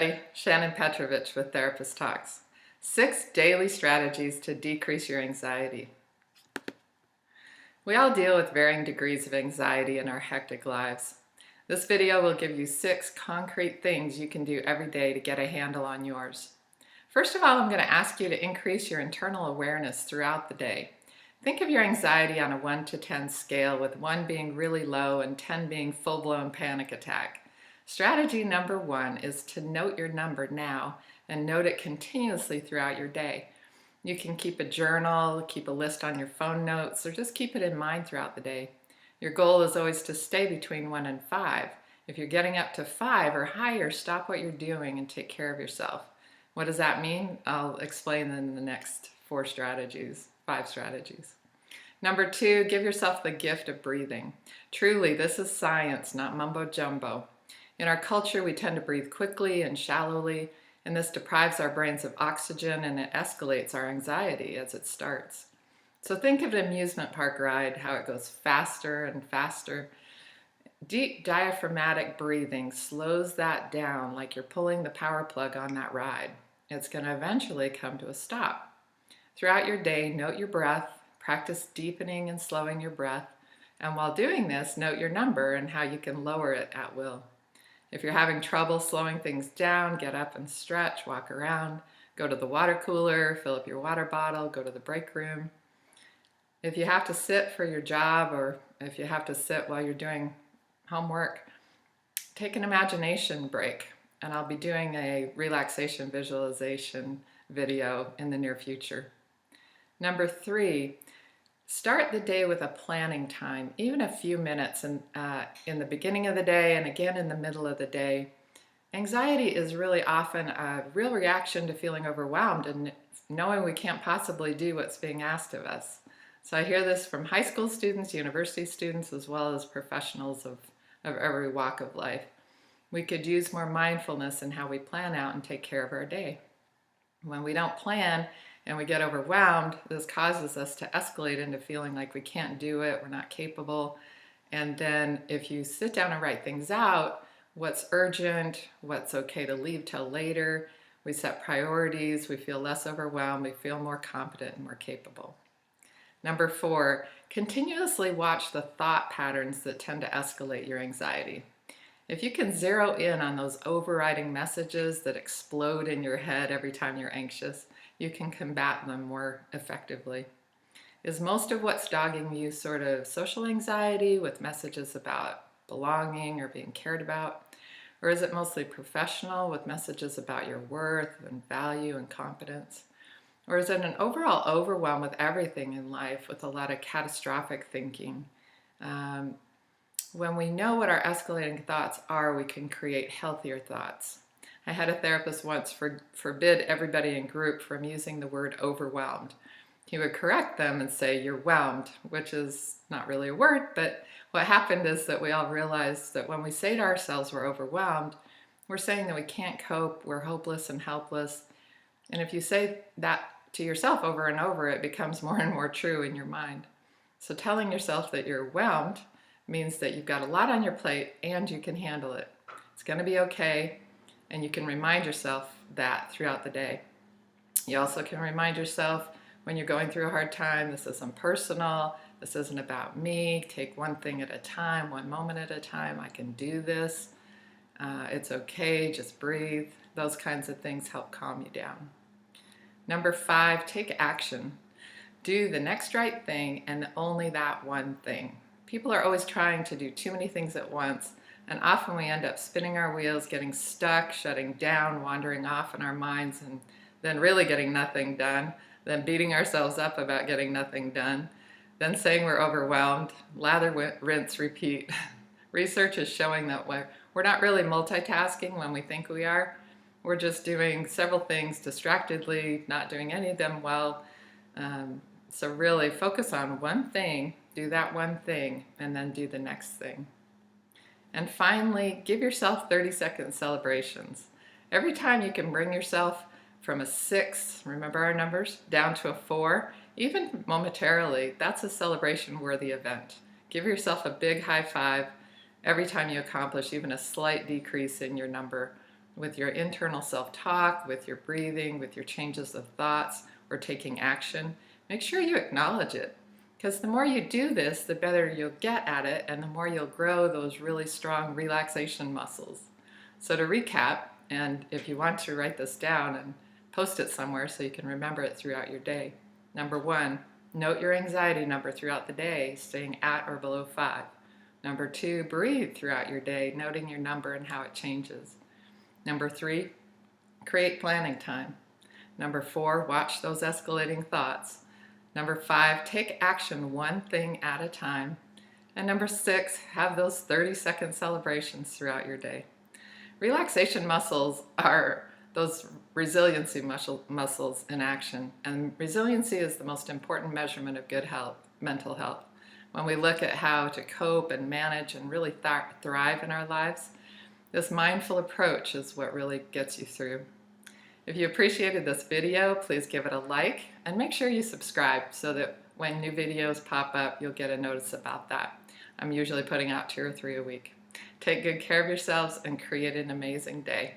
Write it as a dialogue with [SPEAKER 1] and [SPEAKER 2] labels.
[SPEAKER 1] everybody. Shannon Petrovich with Therapist Talks. 6 daily strategies to decrease your anxiety. We all deal with varying degrees of anxiety in our hectic lives. This video will give you 6 concrete things you can do every day to get a handle on yours. First of all, I'm going to ask you to increase your internal awareness throughout the day. Think of your anxiety on a 1 to 10 scale, with 1 being really low and 10 being full-blown panic attack. Strategy number 1 is to note your number now and note it continuously throughout your day. You can keep a journal, keep a list on your phone notes, or just keep it in mind throughout the day. Your goal is always to stay between 1 and 5. If you're getting up to 5 or higher, stop what you're doing and take care of yourself. What does that mean? I'll explain in the next 5 strategies. Number 2, give yourself the gift of breathing. Truly, this is science, not mumbo jumbo. In our culture, we tend to breathe quickly and shallowly, and this deprives our brains of oxygen and it escalates our anxiety as it starts. So think of an amusement park ride, how it goes faster and faster. Deep diaphragmatic breathing slows that down like you're pulling the power plug on that ride. It's going to eventually come to a stop. Throughout your day, note your breath, practice deepening and slowing your breath, and while doing this, note your number and how you can lower it at will. If you're having trouble slowing things down, get up and stretch, walk around, go to the water cooler, fill up your water bottle, go to the break room. If you have to sit for your job, or if you have to sit while you're doing homework, take an imagination break. And I'll be doing a relaxation visualization video in the near future. Number 3, start the day with a planning time, even a few minutes in the beginning of the day and again in the middle of the day. Anxiety is really often a real reaction to feeling overwhelmed and knowing we can't possibly do what's being asked of us. So I hear this from high school students, university students, as well as professionals of every walk of life. We could use more mindfulness in how we plan out and take care of our day. When we don't plan and we get overwhelmed, this causes us to escalate into feeling like we can't do it, we're not capable. And then if you sit down and write things out, what's urgent, what's okay to leave till later, we set priorities, we feel less overwhelmed, we feel more competent and more capable. Number 4, continuously watch the thought patterns that tend to escalate your anxiety. If you can zero in on those overriding messages that explode in your head every time you're anxious, you can combat them more effectively. Is most of what's dogging you sort of social anxiety with messages about belonging or being cared about? Or is it mostly professional with messages about your worth and value and competence? Or is it an overall overwhelm with everything in life with a lot of catastrophic thinking? When we know what our escalating thoughts are, we can create healthier thoughts. I had a therapist once forbid everybody in group from using the word overwhelmed. He would correct them and say, "You're whelmed," which is not really a word, but what happened is that we all realized that when we say to ourselves we're overwhelmed, we're saying that we can't cope, we're hopeless and helpless. And if you say that to yourself over and over, it becomes more and more true in your mind. So telling yourself that you're whelmed means that you've got a lot on your plate and you can handle it. It's going to be okay, and you can remind yourself that throughout the day. You also can remind yourself when you're going through a hard time, this isn't personal, this isn't about me, take one thing at a time, one moment at a time, I can do this, it's okay, just breathe. Those kinds of things help calm you down. Number 5, take action. Do the next right thing and only that one thing. People are always trying to do too many things at once, and often we end up spinning our wheels, getting stuck, shutting down, wandering off in our minds, and then really getting nothing done, then beating ourselves up about getting nothing done, then saying we're overwhelmed, lather, rinse, repeat. Research is showing that we're not really multitasking when we think we are. We're just doing several things distractedly, not doing any of them well. So really focus on one thing, do that one thing, and then do the next thing. And finally, give yourself 30-second celebrations. Every time you can bring yourself from a 6, remember our numbers, down to a 4, even momentarily, that's a celebration-worthy event. Give yourself a big high five every time you accomplish even a slight decrease in your number with your internal self-talk, with your breathing, with your changes of thoughts, or taking action, make sure you acknowledge it. Because the more you do this, the better you'll get at it, and the more you'll grow those really strong relaxation muscles. So to recap, and if you want to write this down and post it somewhere so you can remember it throughout your day. Number 1, note your anxiety number throughout the day, staying at or below 5. Number 2, breathe throughout your day, noting your number and how it changes. Number 3, create planning time. Number 4, watch those escalating thoughts. Number 5, take action one thing at a time. And number 6, have those 30-second celebrations throughout your day. Relaxation muscles are those resiliency muscles in action. And resiliency is the most important measurement of good health, mental health. When we look at how to cope and manage and really thrive in our lives, this mindful approach is what really gets you through. If you appreciated this video, please give it a like and make sure you subscribe so that when new videos pop up, you'll get a notice about that. I'm usually putting out 2 or 3 a week. Take good care of yourselves and create an amazing day.